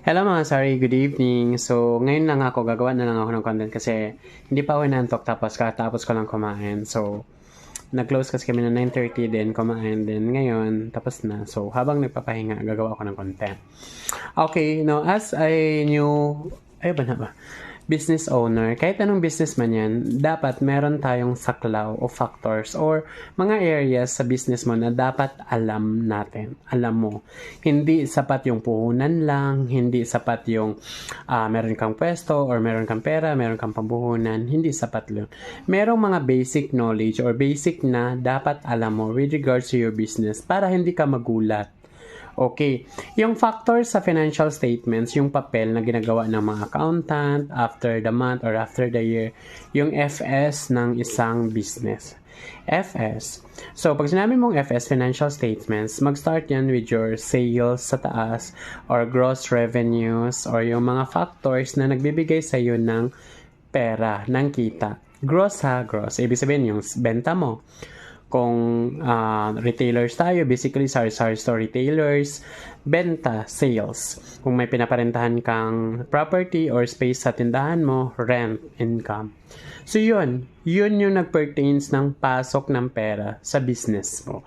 Hello mga sorry, good evening. So, ngayon lang ako, gagawa na lang ako ng content kasi hindi pa ako inantok tapos katapos ko lang kumain. So, nag-close kasi kami na 9:30 din, kumain din ngayon, tapos na. So, habang nagpapahinga, gagawa ako ng content. Okay, now as I knew, ay ba na ba? Business owner, kahit anong business man yan, dapat meron tayong saklaw o factors or mga areas sa business mo na dapat alam natin. Alam mo, hindi sapat yung puhunan lang, hindi sapat yung meron kang pwesto or meron kang pera, meron kang pampuhunan, hindi sapat lang. Merong mga basic knowledge or basic na dapat alam mo with regards to your business para hindi ka magulat. Okay. Yung factors sa financial statements, yung papel na ginagawa ng mga accountant after the month or after the year, yung FS ng isang business. FS. So, pag sinabi mong FS, financial statements, mag-start yan with your sales sa taas or gross revenues or yung mga factors na nagbibigay sa iyo ng pera, ng kita. Gross ha, gross. Ibig sabihin yung benta mo. Kung retailers tayo, basically sari-sari store retailers, benta, sales. Kung may pinaparentahan kang property or space sa tindahan mo, rent, income. So yun yung nag-pertains ng pasok ng pera sa business mo.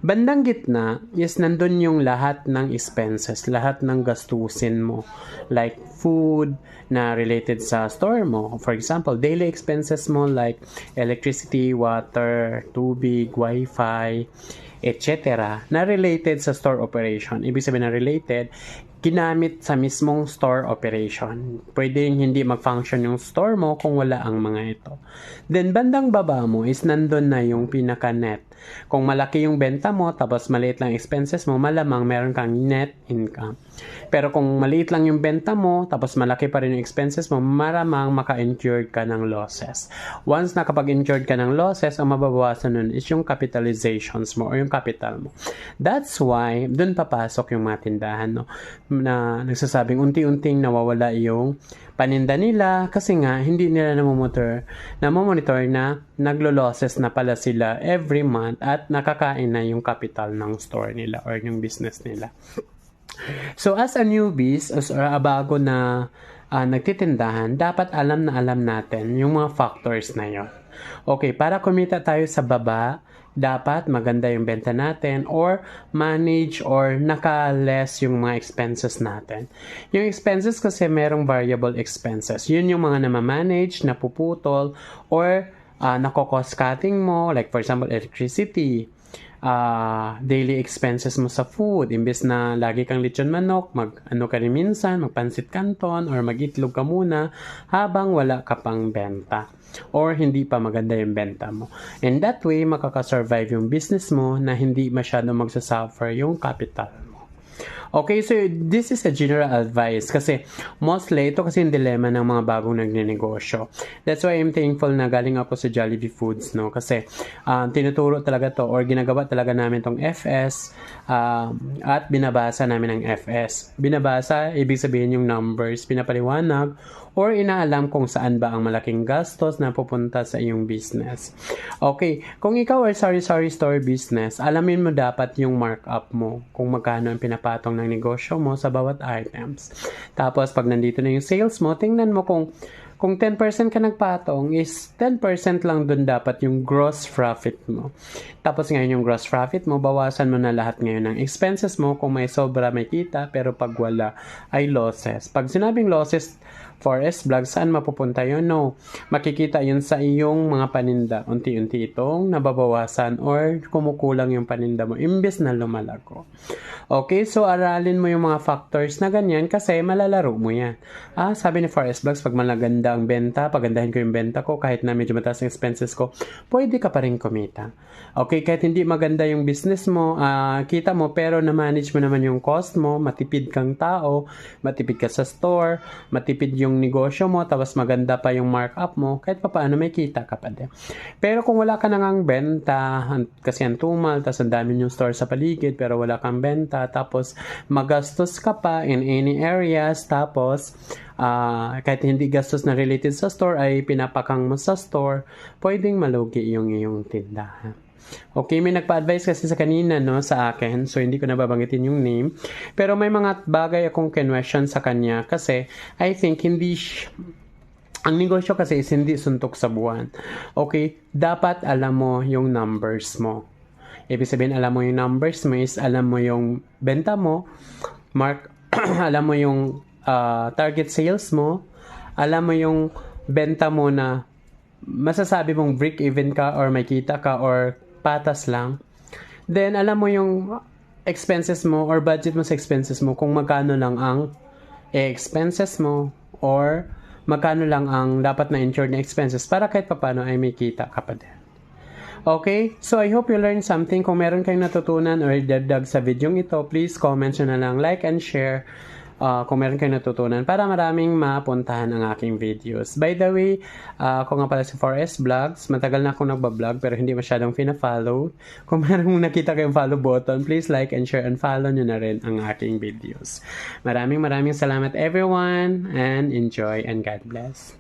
Bandang gitna is nandun yung lahat ng expenses, lahat ng gastusin mo. Like food na related sa store mo. For example, daily expenses mo like electricity, water, tubig, wifi, etc. na related sa store operation. Ibig sabihin na related, ginamit sa mismong store operation. Pwedeng hindi mag-function yung store mo kung wala ang mga ito. Then, bandang baba mo is nandun na yung pinaka-net. Kung malaki yung benta mo, tapos maliit lang expenses mo, malamang meron kang net income. Pero kung maliit lang yung benta mo, tapos malaki pa rin yung expenses mo, maramang maka-incurred ka ng losses. Once nakapag-incurred ka ng losses, ang mababawasan nun is yung capitalizations mo or yung capital mo. That's why, dun papasok yung mga tindahan, no? Na nagsasabing unti-unting nawawala yung paninda nila kasi nga hindi nila namomonitor na naglo-losses na pala sila every month at nakakain na yung capital ng store nila or yung business nila. So as a newbies or bago na nagtitindahan, dapat alam na alam natin yung mga factors na yon. Okay, para kumita tayo sa baba, dapat maganda yung benta natin or manage or naka-less yung mga expenses natin. Yung expenses kasi merong variable expenses. Yun yung mga namamanage, napuputol, or nako-cost cutting mo, like for example, electricity, daily expenses mo sa food, imbes na lagi kang lechon manok, mag-ano ka rin minsan, magpansit canton, or mag-itlog ka muna habang wala ka pang benta or hindi pa maganda yung benta mo. And that way, makakasurvive yung business mo na hindi masyado magsasuffer yung capital mo. Okay, so this is a general advice kasi mostly ito kasi yung dilemma ng mga bagong nagnenegosyo. That's why I'm thankful na galing ako sa Jollibee Foods, no? Kasi tinuturo talaga to or ginagawa talaga namin tong FS at binabasa namin ang FS. Binabasa, ibig sabihin yung numbers, pinapaliwanag or inaalam kung saan ba ang malaking gastos na pupunta sa iyong business. Okay, kung ikaw ay sari-sari store business, alamin mo dapat yung markup mo, kung magkano ang pinapatong ng negosyo mo sa bawat items. Tapos, pag nandito na yung sales mo, tingnan mo kung 10% ka nagpatong is 10% lang dun dapat yung gross profit mo. Tapos ngayon yung gross profit mo, bawasan mo na lahat ngayon ng expenses mo. Kung may sobra, may kita, pero pag wala, ay losses. Pag sinabing losses, for S-Vlog, saan mapupunta yun? No. Makikita yun sa iyong mga paninda. Unti-unti itong nababawasan or kumukulang yung paninda mo imbes na lumalago. Okay, so aralin mo yung mga factors na ganyan kasi malalaro mo yan. Sabi ni Forest Vlogs, pag malaganda ang benta, pagandahin ko yung benta ko, kahit na medyo mataas ang expenses ko, pwede ka pa rin kumita. Okay, kahit hindi maganda yung business mo, kita mo, pero na-manage mo naman yung cost mo, matipid kang tao, matipid ka sa store, matipid yung negosyo mo, tapos maganda pa yung markup mo, kahit pa paano may kita ka pa din. Pero kung wala ka nang benta, kasi ang tumal, tapos ang dami yung store sa paligid, pero wala kang benta, tapos magastos ka pa in any areas, tapos kahit hindi gastos na related sa store ay pinapakang mo sa store, pwedeng malugi yung iyong tindahan. Okay, may nagpa-advise kasi sa kanina, no, sa akin. So, hindi ko nababanggitin yung name. Pero may mga bagay akong kinwestiyon sa kanya kasi I think ang negosyo kasi is hindi suntok sa buwan. Okay, dapat alam mo yung numbers mo. Ibig sabihin, alam mo yung numbers mo is alam mo yung benta mo, alam mo yung target sales mo, alam mo yung benta mo na masasabi mong break even ka or may kita ka or patas lang. Then, alam mo yung expenses mo or budget mo sa expenses mo kung magkano lang ang expenses mo or magkano lang ang dapat na insured na expenses para kahit papano ay may kita ka pa din. Okay? So, I hope you learned something. Kung meron kayong natutunan or dagdag sa video ito, please comment nyo na lang, like and share kung meron kayong natutunan para maraming mapuntahan ang aking videos. By the way, ako nga pala si 4S Vlogs. Matagal na akong nagbablog pero hindi masyadong pina-follow. Kung meron nakita kayong follow button, please like and share and follow nyo na rin ang aking videos. Maraming salamat everyone and enjoy and God bless.